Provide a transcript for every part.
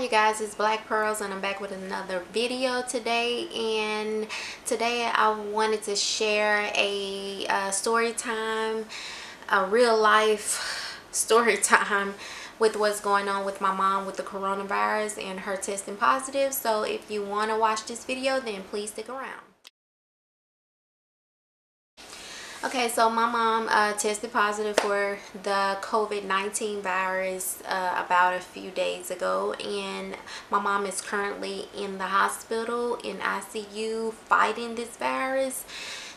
you guys, it's Black Pearls and I'm back with another video today. And today I wanted to share a story time, a real life story time with what's going on with my mom with the coronavirus and her testing positive. So if you want to watch this video, then please stick around. Okay, so my mom tested positive for the COVID-19 virus about a few days ago, and my mom is currently in the hospital in ICU fighting this virus.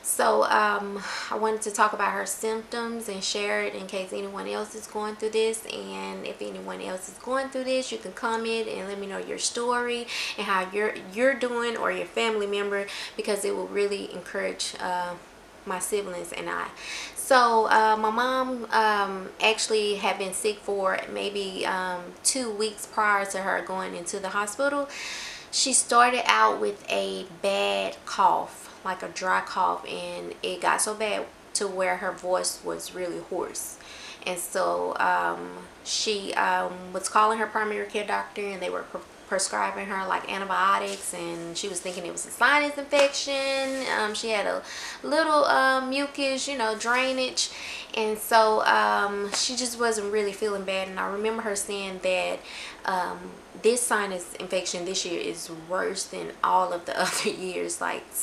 So I wanted to talk about her symptoms and share it in case anyone else is going through this. And if anyone else is going through this, you can comment and let me know your story and how you're doing, or your family member, because it will really encourage my siblings and I. So my mom actually had been sick for maybe 2 weeks prior to her going into the hospital. She started out with a bad cough, like a dry cough, and it got so bad to where her voice was really hoarse. And so she was calling her primary care doctor, and they were prescribing her like antibiotics, and she was thinking it was a sinus infection. She had a little mucus, drainage, and so she just wasn't really feeling bad. And I remember her saying that this sinus infection this year is worse than all of the other years. Like it's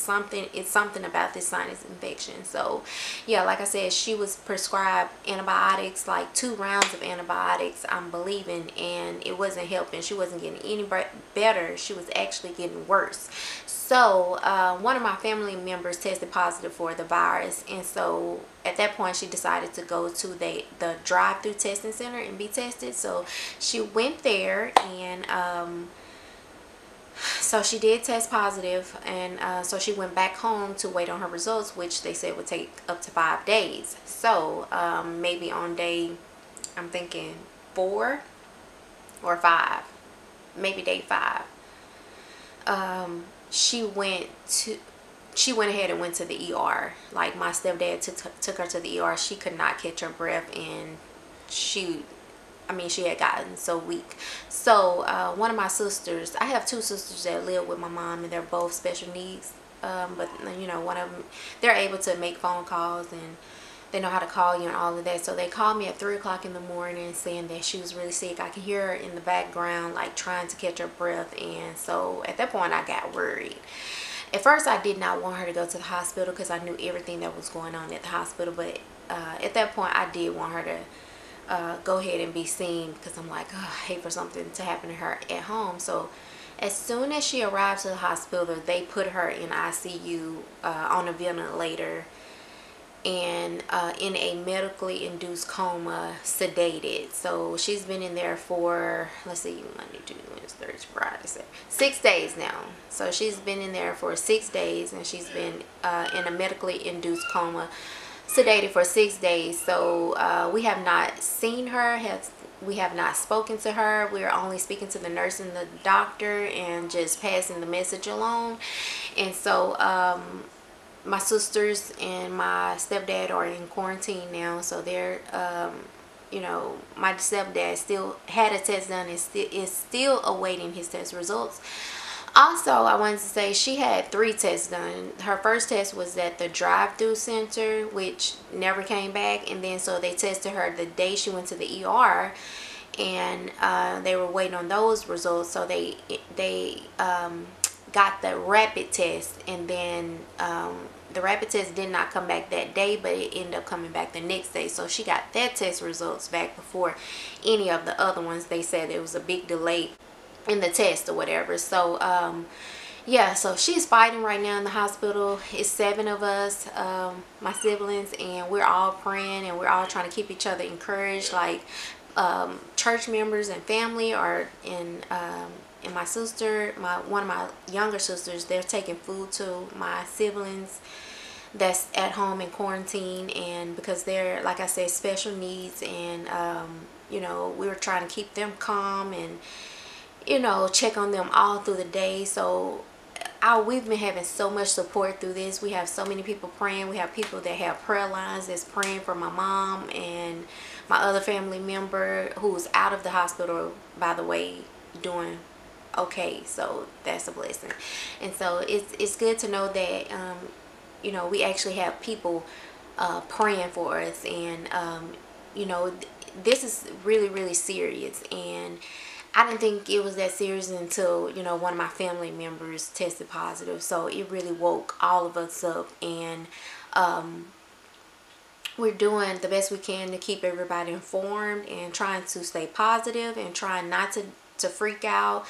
something about this sinus infection. So yeah, like I said, she was prescribed antibiotics, like 2 rounds of antibiotics, I'm believing, and it wasn't helping. She wasn't getting any better. She was actually getting worse. So one of my family members tested positive for the virus, and so at that point she decided to go to the drive-through testing center and be tested. So she went there, and so she did test positive, and so she went back home to wait on her results, which they said would take up to 5 days. So maybe on day, I'm thinking 4 or 5, maybe day 5, she went ahead and went to the ER. Like, my stepdad took her to the ER. She could not catch her breath, and she had gotten so weak. So one of my sisters, I have 2 sisters that live with my mom, and they're both special needs, but one of them, they're able to make phone calls, and they know how to call you and all of that. So they called me at 3 o'clock in the morning saying that she was really sick. I could hear her in the background, like, trying to catch her breath. And so at that point I got worried. At first I did not want her to go to the hospital because I knew everything that was going on at the hospital. But at that point I did want her to go ahead and be seen, because I'm like, oh, I hate for something to happen to her at home. So as soon as she arrived to the hospital, they put her in ICU on a ventilator, and in a medically induced coma, sedated. So she's been in there for, let's see, Monday, Tuesday, Wednesday, Thursday, Friday, 6 days now. So she's been in there for 6 days, and she's been in a medically induced coma, sedated for 6 days. So we have not seen her, we have not spoken to her. We're only speaking to the nurse and the doctor and just passing the message along. And so my sisters and my stepdad are in quarantine now, so they're my stepdad still had a test done and is still awaiting his test results. Also, I wanted to say she had 3 tests done. Her first test was at the drive-through center, which never came back, and then so they tested her the day she went to the ER, and they were waiting on those results. So they got the rapid test, and then the rapid test did not come back that day, but it ended up coming back the next day. So she got that test results back before any of the other ones. They said there was a big delay in the test or whatever. So yeah, so she's fighting right now in the hospital. It's 7 of us, my siblings, and we're all praying, and we're all trying to keep each other encouraged. Like church members and family are in, and my sister, one of my younger sisters, they're taking food to my siblings that's at home in quarantine, and because they're, like I said, special needs, and we were trying to keep them calm and check on them all through the day. So we've been having so much support through this. We have so many people praying. We have people that have prayer lines that's praying for my mom, and my other family member who's out of the hospital, by the way, doing okay. So that's a blessing. And so it's good to know that you know, we actually have people praying for us. And you know, this is really, really serious. And I didn't think it was that serious until, you know, one of my family members tested positive. So it really woke all of us up. And we're doing the best we can to keep everybody informed and trying to stay positive and trying not to freak out.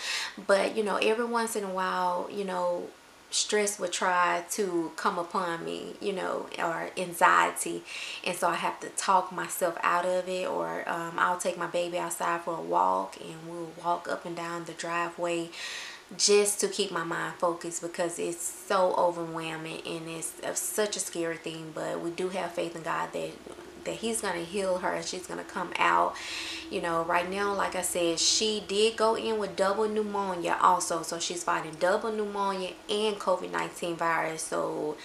But, you know, every once in a while, you know, stress would try to come upon me, you know, or anxiety. And so I have to talk myself out of it. Or I'll take my baby outside for a walk, and we'll walk up and down the driveway just to keep my mind focused, because it's so overwhelming and it's such a scary thing. But we do have faith in God that he's going to heal her and she's going to come out. You know, right now, like I said, she did go in with double pneumonia also. So she's fighting double pneumonia and COVID-19 virus. So,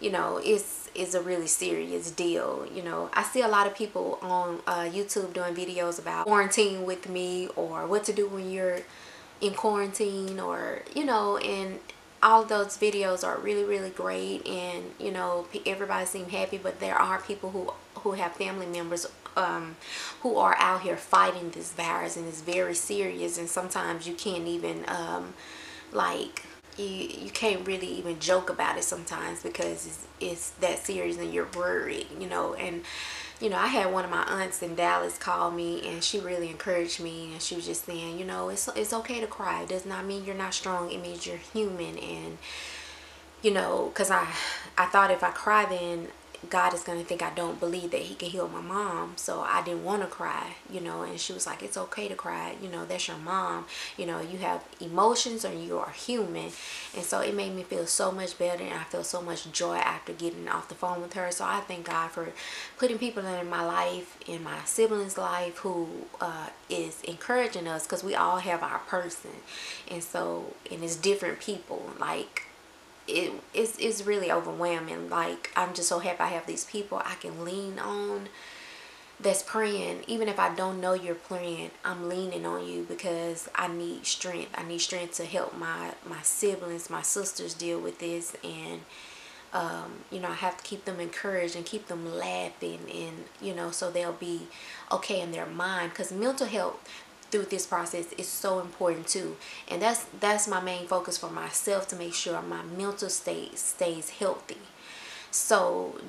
you know, it's a really serious deal. You know, I see a lot of people on YouTube doing videos about quarantine with me, or what to do when you're in quarantine, or, you know, and all of those videos are really, really great. And, you know, everybody seems happy, but there are people who have family members who are out here fighting this virus, and it's very serious. And sometimes you can't even like, you can't really even joke about it sometimes, because it's that serious and you're worried, you know. And you know, I had one of my aunts in Dallas call me, and she really encouraged me. And she was just saying, you know, it's okay to cry. It does not mean you're not strong. It means you're human. And, you know, because I thought if I cry, then God is going to think I don't believe that he can heal my mom. So I didn't want to cry, you know. And she was like, it's okay to cry. You know, that's your mom. You know, you have emotions and you are human. And so it made me feel so much better. And I feel so much joy after getting off the phone with her. So I thank God for putting people in my life, in my siblings' life, who is encouraging us, because we all have our person. And so, and it's different people. Like, it's really overwhelming. Like, I'm just so happy I have these people I can lean on that's praying. Even if I don't know you're praying, I'm leaning on you, because I need strength. I need strength to help my siblings, my sisters deal with this. And you know, I have to keep them encouraged and keep them laughing, and, you know, so they'll be okay in their mind, because mental health through this process is so important too. And that's my main focus for myself, to make sure my mental state stays healthy. So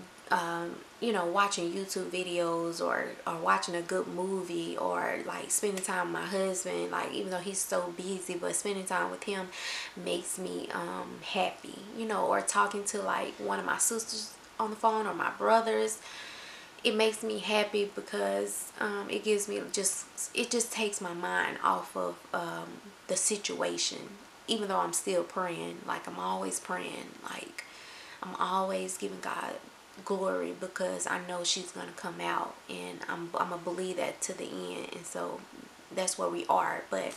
you know, watching YouTube videos, or watching a good movie, or like spending time with my husband, like, even though he's so busy, but spending time with him makes me happy, you know. Or talking to like one of my sisters on the phone, or my brothers, it makes me happy, because it gives me it just takes my mind off of the situation. Even though I'm still praying, like, I'm always praying, like, I'm always giving God glory, because I know she's gonna come out, and I'm gonna believe that to the end. And so that's where we are. But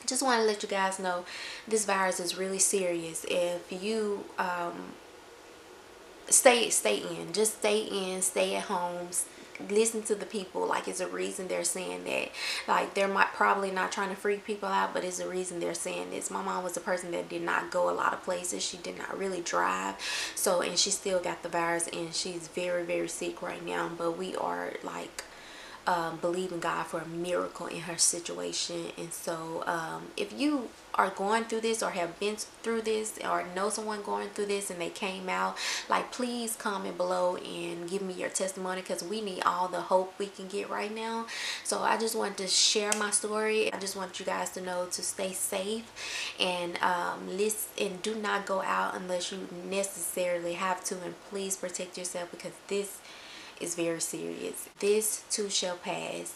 just want to let you guys know, this virus is really serious. If you stay in, just stay in, stay at home, listen to the people. Like, it's a reason they're saying that. Like, they're probably not trying to freak people out, but it's a reason they're saying this. My mom was a person that did not go a lot of places. She did not really drive. So, and she still got the virus, and she's very, very sick right now. But we are like believing God for a miracle in her situation. And so if you are going through this, or have been through this, or know someone going through this and they came out, like, please comment below and give me your testimony, because we need all the hope we can get right now. So I just wanted to share my story. I just want you guys to know to stay safe, and listen, and do not go out unless you necessarily have to. And please protect yourself, because this is very serious. This too shall pass.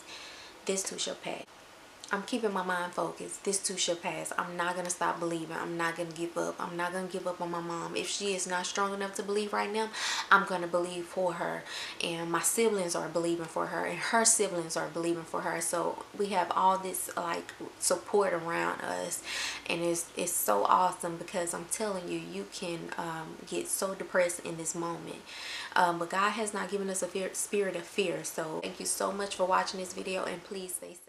This too shall pass. I'm keeping my mind focused. This too shall pass. I'm not going to stop believing. I'm not going to give up. I'm not going to give up on my mom. If she is not strong enough to believe right now, I'm going to believe for her. And my siblings are believing for her. And her siblings are believing for her. So we have all this like support around us. And it's so awesome, because I'm telling you, you can get so depressed in this moment. But God has not given us a spirit of fear. So thank you so much for watching this video, and please stay safe.